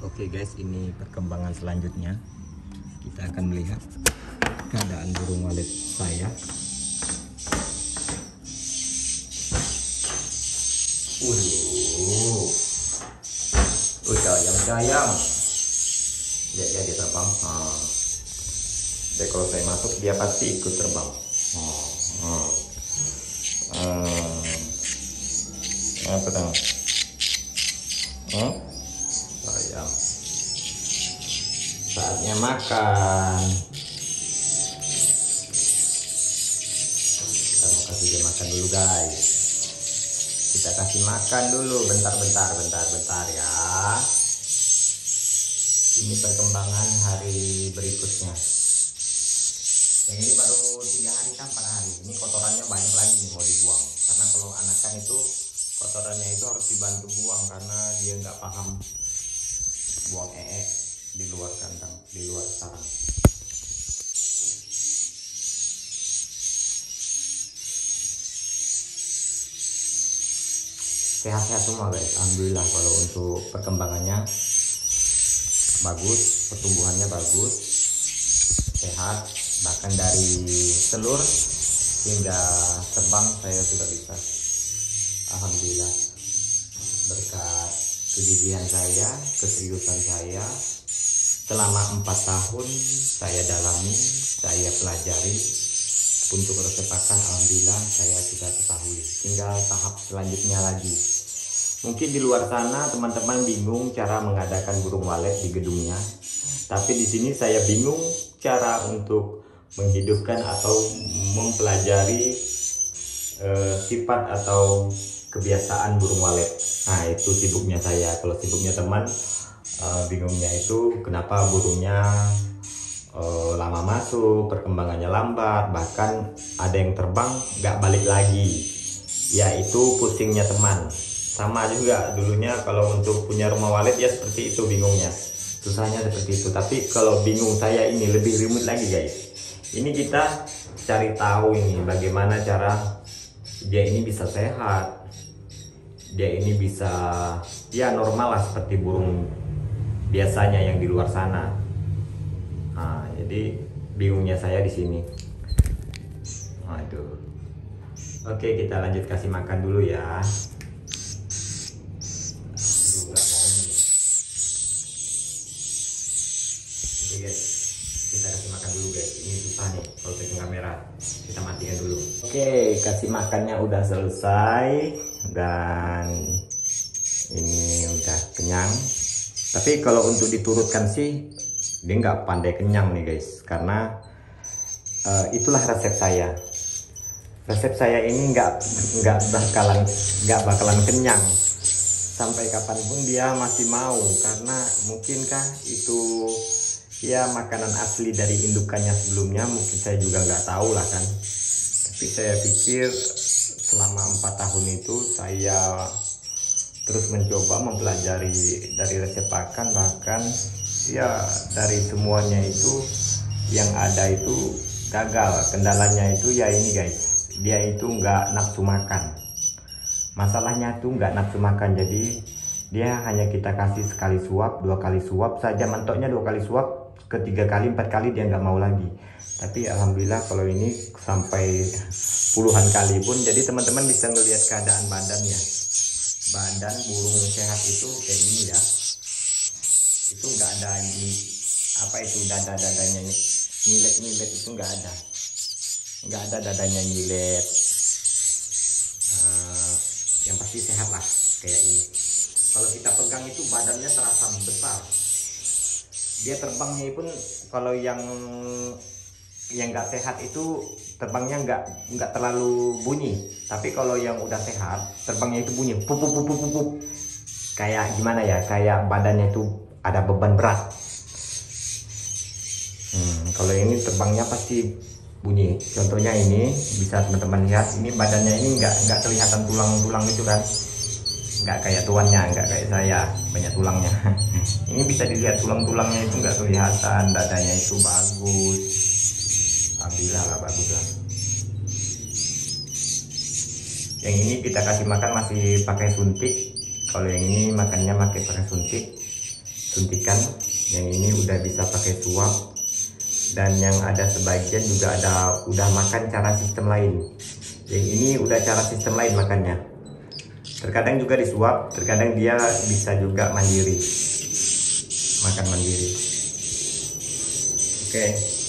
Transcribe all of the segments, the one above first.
Oke guys, ini perkembangan selanjutnya. Kita akan melihat keadaan burung walet saya. Ayam. Lihat ya, dia terbang. Jadi kalau saya masuk dia pasti ikut terbang. Apa tang? Ayam. Saatnya makan. Kita mau kasih dia makan dulu guys. Kita kasih makan dulu, bentar ya. Ini perkembangan hari berikutnya. Yang ini baru 3 hari kan 4 hari. Ini kotorannya banyak lagi nih mau dibuang. Karena kalau anakan itu kotorannya itu harus dibantu buang karena dia nggak paham buang di luar kandang, di luar sarang. Sehat-sehat semua guys, alhamdulillah. Kalau untuk perkembangannya bagus, pertumbuhannya bagus, sehat, bahkan dari telur hingga terbang saya sudah bisa, alhamdulillah. Berkat kegigihan saya, keseriusan saya selama 4 tahun saya dalami, saya pelajari untuk resep pakan, alhamdulillah saya sudah ketahui. Tinggal tahap selanjutnya lagi. Mungkin di luar sana teman-teman bingung cara mengadakan burung walet di gedungnya, tapi di sini saya bingung cara untuk menghidupkan atau mempelajari sifat atau kebiasaan burung walet. Nah, itu sibuknya saya. Kalau sibuknya teman, bingungnya itu kenapa burungnya lama masuk, perkembangannya lambat, bahkan ada yang terbang nggak balik lagi. Ya, itu pusingnya teman. Sama juga dulunya kalau untuk punya rumah walet ya seperti itu bingungnya, susahnya seperti itu. Tapi kalau bingung saya ini lebih rumit lagi guys. Ini kita cari tahu ini bagaimana cara dia ini bisa sehat, dia ini bisa ya normal lah seperti burung biasanya yang di luar sana. Nah, jadi bingungnya saya di sini. Aduh. Oke, kita lanjut kasih makan dulu ya. Oke guys, kita kasih makan dulu guys. Ini susah nih kalau pegang kamera. Kita matikan dulu. Oke, kasih makannya udah selesai dan ini udah kenyang. Tapi kalau untuk diturutkan sih dia nggak pandai kenyang nih guys, karena itulah resep saya. Resep saya ini nggak bakalan kenyang sampai kapanpun dia masih mau, karena mungkinkah itu ya makanan asli dari indukannya sebelumnya, mungkin saya juga nggak tahu lah kan. Tapi saya pikir selama 4 tahun itu saya terus mencoba mempelajari dari resep pakan, bahkan ya dari semuanya itu yang ada itu gagal. Kendalanya itu ya ini guys, dia itu nggak nafsu makan. Masalahnya tuh nggak nafsu makan, jadi dia hanya kita kasih sekali suap, 2 kali suap saja, mentoknya 2 kali suap, ke 3 kali 4 kali dia nggak mau lagi. Tapi alhamdulillah kalau ini sampai puluhan kali pun. Jadi teman-teman bisa ngelihat keadaan badannya. Badan burung sehat itu kayak gini ya. Itu nggak ada ini apa itu dada-dadanya nyilet-nyilet, itu nggak ada dadanya nyilet. Yang pasti sehat lah kayak ini. Kalau kita pegang itu badannya terasa besar. Dia terbangnya pun kalau yang nggak sehat itu terbangnya nggak terlalu bunyi. Tapi kalau yang udah sehat terbangnya itu bunyi pup pup pup pup pup. Kayak gimana ya? Kayak badannya itu ada beban berat. Kalau ini terbangnya pasti bunyi. Contohnya ini bisa teman-teman lihat, ini badannya ini nggak kelihatan tulang-tulang itu kan, nggak kayak tuannya, nggak kayak saya banyak tulangnya. Ini bisa dilihat tulang-tulangnya itu nggak kelihatan, dadanya itu bagus, alhamdulillah lah, bagus lah. Yang ini kita kasih makan masih pakai suntik, kalau yang ini makannya pakai suntik. suntikan, yang ini udah bisa pakai suap, dan yang ada sebagian juga udah makan cara sistem lain. Yang ini udah cara sistem lain makannya. Terkadang juga disuap, terkadang dia bisa juga mandiri, makan mandiri. Oke,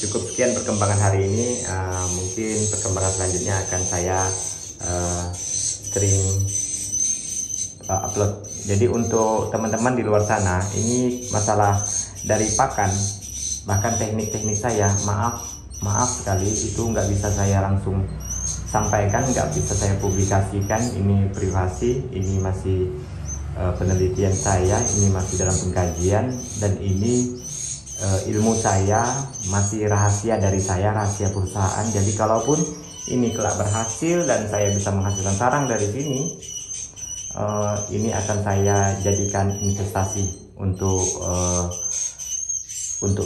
cukup sekian perkembangan hari ini. Mungkin perkembangan selanjutnya akan saya sering upload. Jadi untuk teman-teman di luar sana, ini masalah dari pakan, bahkan teknik-teknik saya, maaf sekali, itu nggak bisa saya langsung sampaikan, nggak bisa saya publikasikan. Ini privasi, ini masih penelitian saya, ini masih dalam pengkajian, dan ini ilmu saya masih rahasia dari saya, rahasia perusahaan. Jadi kalaupun ini kelak berhasil dan saya bisa menghasilkan sarang dari sini, ini akan saya jadikan investasi untuk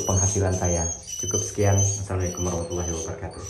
penghasilan saya. Cukup sekian. Assalamualaikum warahmatullahi wabarakatuh.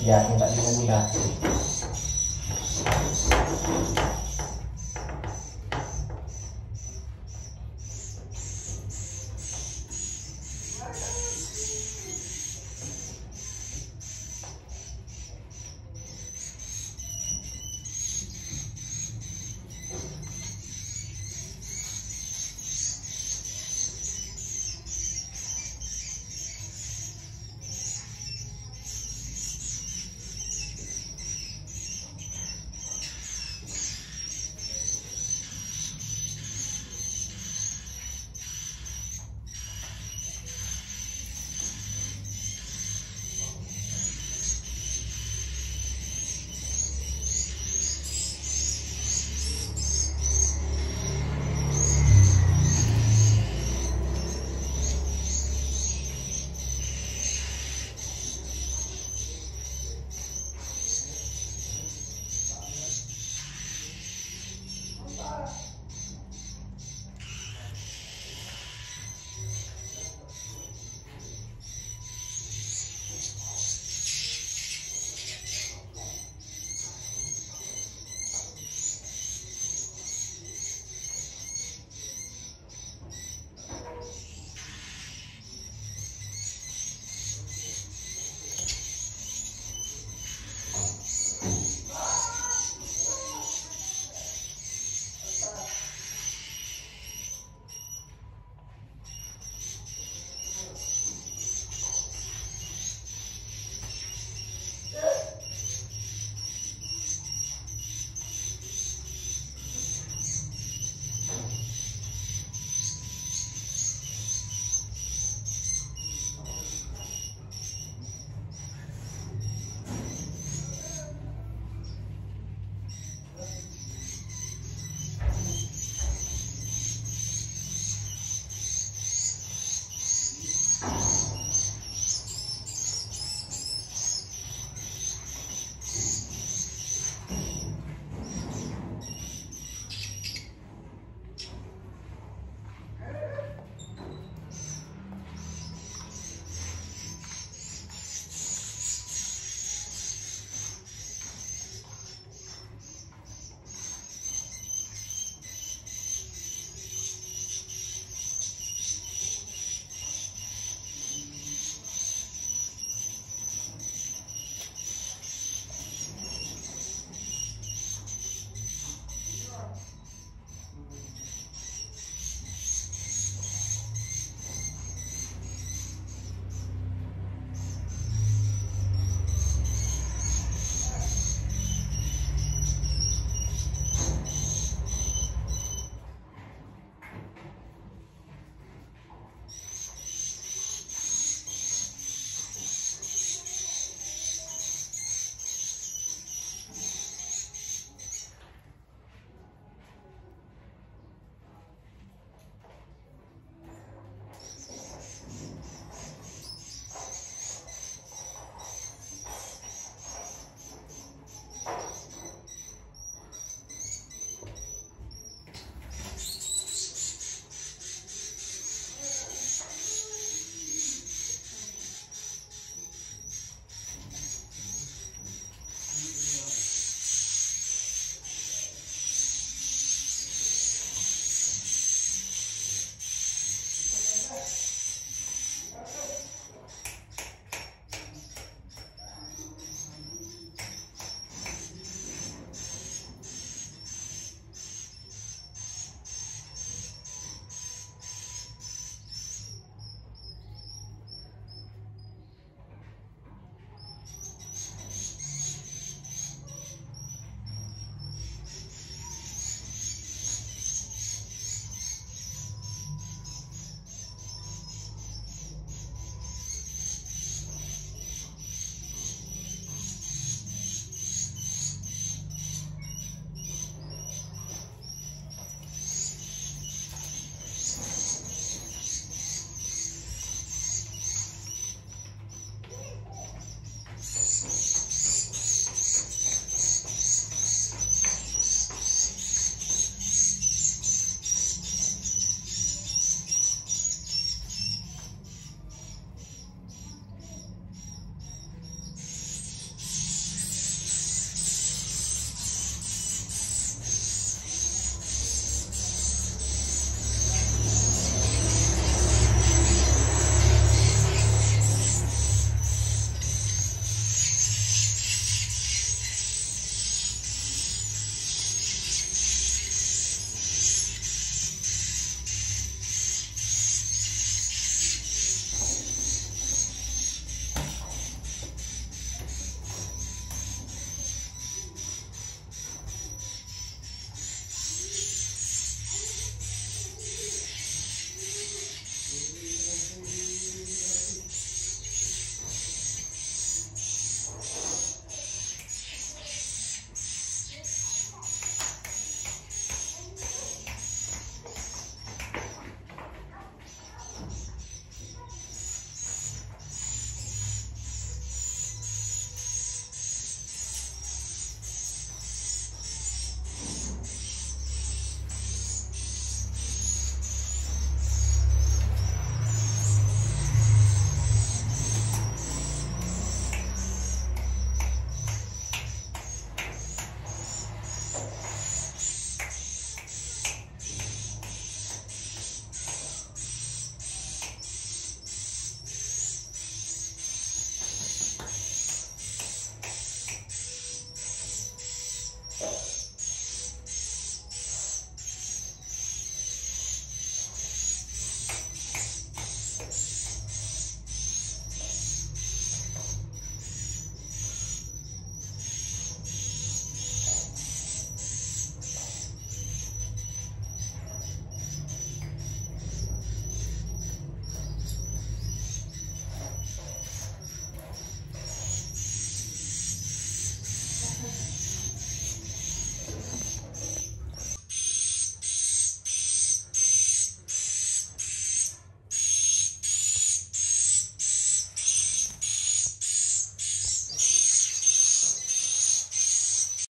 Ya, minta dibuka.